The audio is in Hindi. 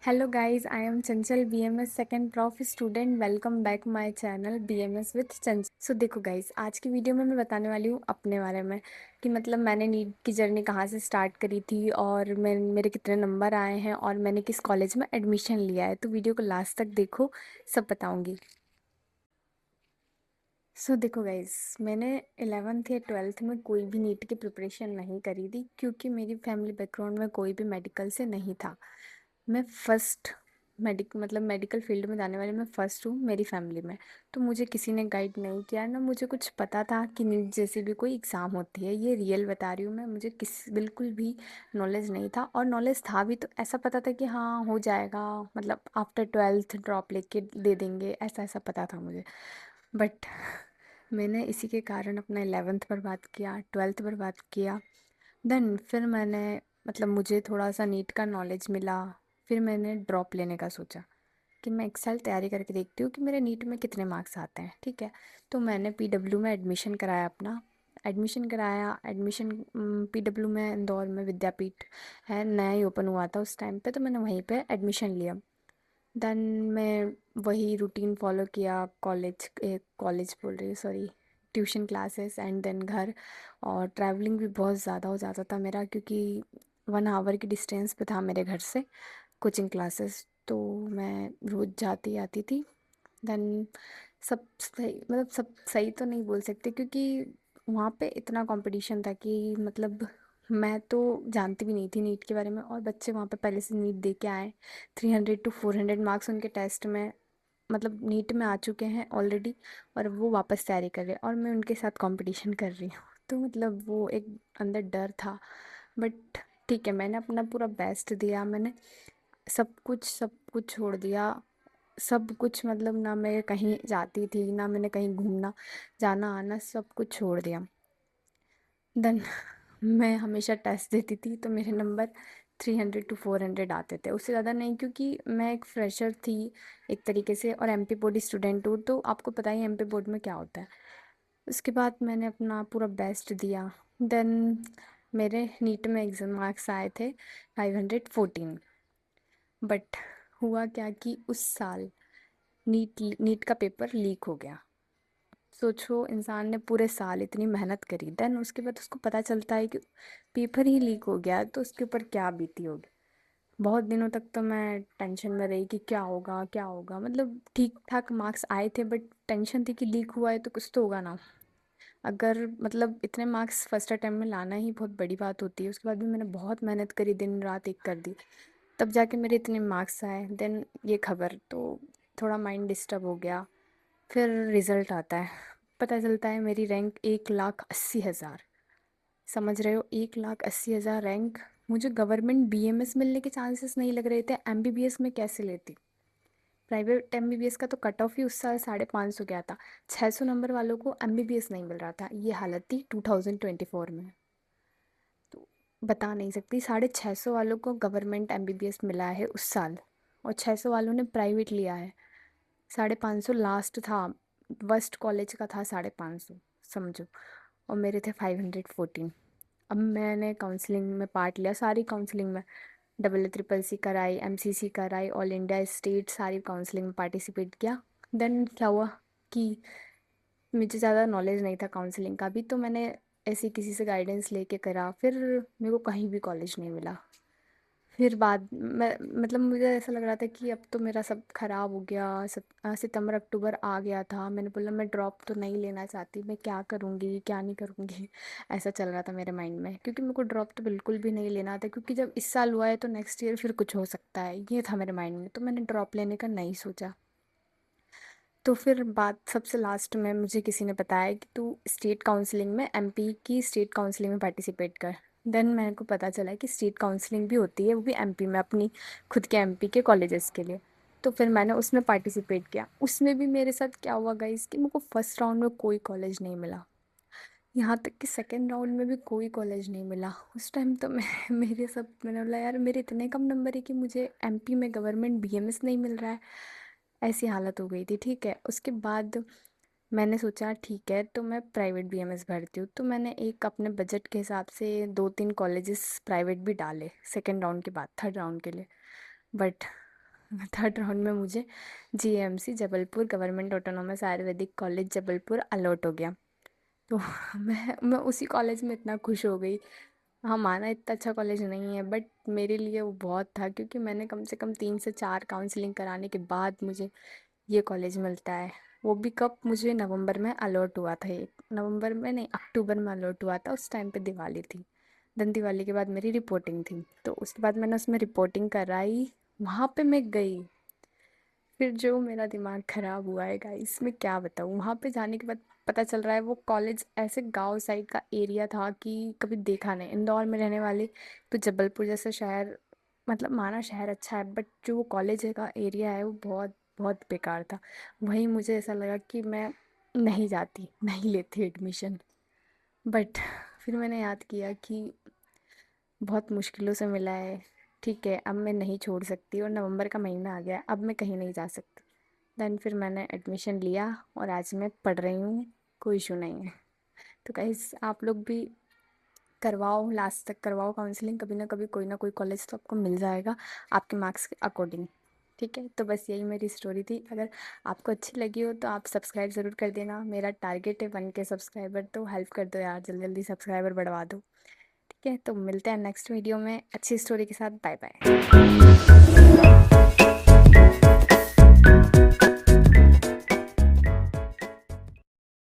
Hello guys, I am Chanchal BMS second prof student. Welcome back my channel BMS with चंचल। सो देखो गाइस, आज की वीडियो में मैं बताने वाली हूँ अपने बारे में कि मतलब मैंने नीट की जर्नी कहाँ से स्टार्ट करी थी और मेरे कितने नंबर आए हैं और मैंने किस कॉलेज में एडमिशन लिया है। तो वीडियो को लास्ट तक देखो, सब बताऊँगी। सो देखो गाइस, मैंने 11th या 12th में कोई भी नीट की प्रिपरेशन नहीं करी थी क्योंकि मेरी फैमिली बैकग्राउंड में कोई भी मेडिकल से नहीं था। मैं फर्स्ट मेडिकल फील्ड में जाने वाली मैं फर्स्ट हूँ मेरी फैमिली में। तो मुझे किसी ने गाइड नहीं किया ना, मुझे कुछ पता था कि नीट जैसी भी कोई एग्ज़ाम होती है। ये रियल बता रही हूँ मैं, मुझे बिल्कुल भी नॉलेज नहीं था, और नॉलेज था भी तो ऐसा पता था कि हाँ हो जाएगा, मतलब आफ्टर 12th ड्रॉप लेके दे देंगे, ऐसा ऐसा पता था मुझे। बट मैंने इसी के कारण अपना 11th बर्बाद किया, 12th बर्बाद किया। देन फिर मैंने मुझे थोड़ा सा नीट का नॉलेज मिला। फिर मैंने ड्रॉप लेने का सोचा कि मैं एक साल तैयारी करके देखती हूँ कि मेरे नीट में कितने मार्क्स आते हैं, ठीक है। तो मैंने पीडब्ल्यू में एडमिशन कराया अपना। एडमिशन पीडब्ल्यू में, इंदौर में विद्यापीठ है, नया ही ओपन हुआ था उस टाइम पे, तो मैंने वहीं पे एडमिशन लिया। देन मैं वही रूटीन फॉलो किया, कॉलेज बोल रही हूँ, sorry, tuition classes and then घर। और ट्रैवलिंग भी बहुत ज़्यादा हो जाता था मेरा क्योंकि 1 आवर की डिस्टेंस पे था मेरे घर से कोचिंग क्लासेस। तो मैं रोज़ जाती आती थी। देन सब सही तो नहीं बोल सकते क्योंकि वहाँ पे इतना कंपटीशन था कि मैं तो जानती भी नहीं थी नीट के बारे में, और बच्चे वहाँ पे पहले से नीट दे के आए। 300 to 400 मार्क्स उनके टेस्ट में, नीट में आ चुके हैं ऑलरेडी, और वो वापस तैयारी कर रहे हैं और मैं उनके साथ कंपटीशन कर रही हूँ। तो वो एक अंदर डर था। बट ठीक है, मैंने अपना पूरा बेस्ट दिया। मैंने सब कुछ छोड़ दिया। सब कुछ ना मैं कहीं जाती थी, ना मैंने कहीं घूमना जाना आना, सब कुछ छोड़ दिया। देन मैं हमेशा टेस्ट देती थी तो मेरे नंबर 300 to 400 आते थे, उससे ज़्यादा नहीं, क्योंकि मैं एक फ्रेशर थी एक तरीके से, और एमपी बोर्ड स्टूडेंट हूँ, तो आपको पता ही एमपी बोर्ड में क्या होता है। उसके बाद मैंने अपना पूरा बेस्ट दिया। देन मेरे नीट में एग्जाम मार्क्स आए थे 514। बट हुआ क्या कि उस साल नीट का पेपर लीक हो गया। सोचो, इंसान ने पूरे साल इतनी मेहनत करी, देन उसके बाद उसको पता चलता है कि पेपर ही लीक हो गया, तो उसके ऊपर क्या बीती होगी। बहुत दिनों तक तो मैं टेंशन में रही कि क्या होगा क्या होगा। ठीक ठाक मार्क्स आए थे बट टेंशन थी कि लीक हुआ है तो कुछ तो होगा ना। अगर इतने मार्क्स फर्स्ट अटेम्प्ट में लाना ही बहुत बड़ी बात होती है। उसके बाद भी मैंने बहुत मेहनत करी, दिन रात एक कर दी, तब जाके मेरे इतने मार्क्स आए। देन ये खबर तो थोड़ा माइंड डिस्टर्ब हो गया। फिर रिजल्ट आता है, पता चलता है मेरी रैंक 1,80,000। समझ रहे हो, 1,80,000 रैंक। मुझे गवर्नमेंट बीएमएस मिलने के चांसेस नहीं लग रहे थे, एमबीबीएस में कैसे लेती। प्राइवेट एमबीबीएस का तो कट ऑफ ही उस साल 550 गया था। 600 नंबर वालों को एमबीबीएस नहीं मिल रहा था। ये हालत थी 2024 में। तो बता नहीं सकती, 650 वालों को गवर्नमेंट एमबीबीएस मिला है उस साल, और 600 वालों ने प्राइवेट लिया है। 550 लास्ट था, वर्स्ट कॉलेज का था 550, समझो। और मेरे थे 514। अब मैंने काउंसलिंग में पार्ट लिया, सारी काउंसलिंग में, डबल ट्रिपल सी कराई, एमसीसी कराई, ऑल इंडिया स्टेट, सारी काउंसलिंग में पार्टिसिपेट किया। देन क्या हुआ कि मुझे ज़्यादा नॉलेज नहीं था काउंसलिंग का भी, तो मैंने ऐसे किसी से गाइडेंस लेके करा। फिर मेरे को कहीं भी कॉलेज नहीं मिला। फिर बाद मैं मुझे ऐसा लग रहा था कि अब तो मेरा सब खराब हो गया। सितंबर अक्टूबर आ गया था, मैंने बोला मैं ड्रॉप तो नहीं लेना चाहती, मैं क्या करूँगी क्या नहीं करूँगी। ऐसा चल रहा था मेरे माइंड में, क्योंकि मेरे को ड्रॉप तो बिल्कुल भी नहीं लेना था, क्योंकि जब इस साल हुआ है तो नेक्स्ट ईयर फिर कुछ हो सकता है, ये था मेरे माइंड में। तो मैंने ड्रॉप लेने का नहीं सोचा। तो फिर बात सबसे लास्ट में मुझे किसी ने बताया कि तू स्टेट काउंसलिंग में, एमपी की स्टेट काउंसलिंग में पार्टिसिपेट कर। देन मेरे को पता चला कि स्टेट काउंसलिंग भी होती है, वो भी एमपी में, अपनी खुद के एमपी के कॉलेजेस के लिए। तो फिर मैंने उसमें पार्टिसिपेट किया। उसमें भी मेरे साथ क्या हुआ गाइस कि मेरे को फर्स्ट राउंड में कोई कॉलेज नहीं मिला, यहाँ तक कि सेकेंड राउंड में भी कोई कॉलेज नहीं मिला। उस टाइम तो मैं मैंने बोला यार, मेरे इतने कम नंबर है कि मुझे एमपी में गवर्नमेंट बीएमएस नहीं मिल रहा है। ऐसी हालत हो गई थी, ठीक है। उसके बाद मैंने सोचा ठीक है, तो मैं प्राइवेट बीएमएस भरती हूँ। तो मैंने एक अपने बजट के हिसाब से 2-3 कॉलेजेस प्राइवेट भी डाले सेकेंड राउंड के बाद, थर्ड राउंड के लिए। बट थर्ड राउंड में मुझे GMC Jabalpur government autonomous ayurvedic college Jabalpur allot हो गया। तो मैं उसी कॉलेज में इतना खुश हो गई। हाँ, माना इतना अच्छा कॉलेज नहीं है, बट मेरे लिए वो बहुत था, क्योंकि मैंने कम से कम 3 से 4 काउंसलिंग कराने के बाद मुझे ये कॉलेज मिलता है। वो भी कब, मुझे नवंबर में अलॉट हुआ था, ये नवंबर में नहीं, अक्टूबर में अलॉट हुआ था। उस टाइम पे दिवाली थी। देन दिवाली के बाद मेरी रिपोर्टिंग थी, तो उसके बाद मैंने उसमें रिपोर्टिंग कराई। वहाँ पे मैं गई, फिर जो मेरा दिमाग खराब हुआ है गाइस, मैं क्या बताऊँ। वहाँ पे जाने के बाद पता चल रहा है वो कॉलेज ऐसे गांव साइड का एरिया था कि कभी देखा नहीं। इंदौर में रहने वाले तो जबलपुर जैसा शहर, मतलब माना शहर अच्छा है, बट जो वो कॉलेज का एरिया है वो बहुत बहुत बेकार था। वहीं मुझे ऐसा लगा कि मैं नहीं जाती, नहीं लेती एडमिशन। बट फिर मैंने याद किया कि बहुत मुश्किलों से मिला है, ठीक है, अब मैं नहीं छोड़ सकती, और नवंबर का महीना आ गया है, अब मैं कहीं नहीं जा सकती। देन फिर मैंने एडमिशन लिया और आज मैं पढ़ रही हूँ, कोई इशू नहीं है। तो गाइस आप लोग भी करवाओ, लास्ट तक करवाओ काउंसलिंग, कभी ना कभी कोई ना कोई कॉलेज तो आपको मिल जाएगा आपके मार्क्स के अकॉर्डिंग। ठीक है, तो बस यही मेरी स्टोरी थी। अगर आपको अच्छी लगी हो तो आप सब्सक्राइब ज़रूर कर देना। मेरा टारगेट है 1K सब्सक्राइबर, तो हेल्प कर दो यार, जल्दी जल्दी सब्सक्राइबर बढ़वा दो। ठीक है, तो मिलते हैं नेक्स्ट वीडियो में अच्छी स्टोरी के साथ। Bye bye.